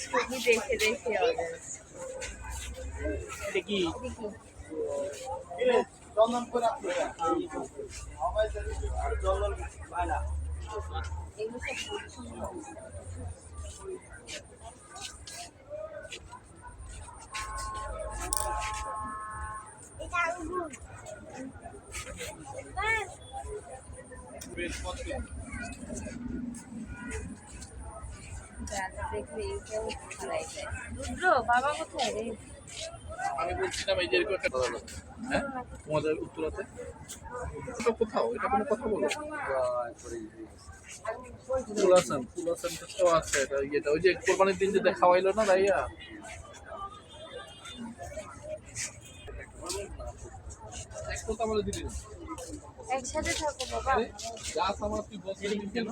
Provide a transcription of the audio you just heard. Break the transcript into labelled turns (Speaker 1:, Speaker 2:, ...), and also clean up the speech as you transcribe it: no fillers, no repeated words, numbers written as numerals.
Speaker 1: ছবি দেখে দেখে
Speaker 2: দেখি
Speaker 1: দেখলে এইটাও হারাই যায়। রুদ্র বাবা কোথায় রে?
Speaker 2: আমি বলছিলাম এই যে এরকম একটা কথা হলো, হ্যাঁ তোমাদের উত্তরাতে এটা কোথাও এটা কোনো কথা বলো ফুলাসান তো আছে এটা ইয়েটা ওই যে কোরবানির দিন যে খাওয়াইলো না ভাইয়া এক কথা বলে দিলি
Speaker 1: একসাথে থাকো বাবা।
Speaker 2: যা আমার তুই বলছিস কেন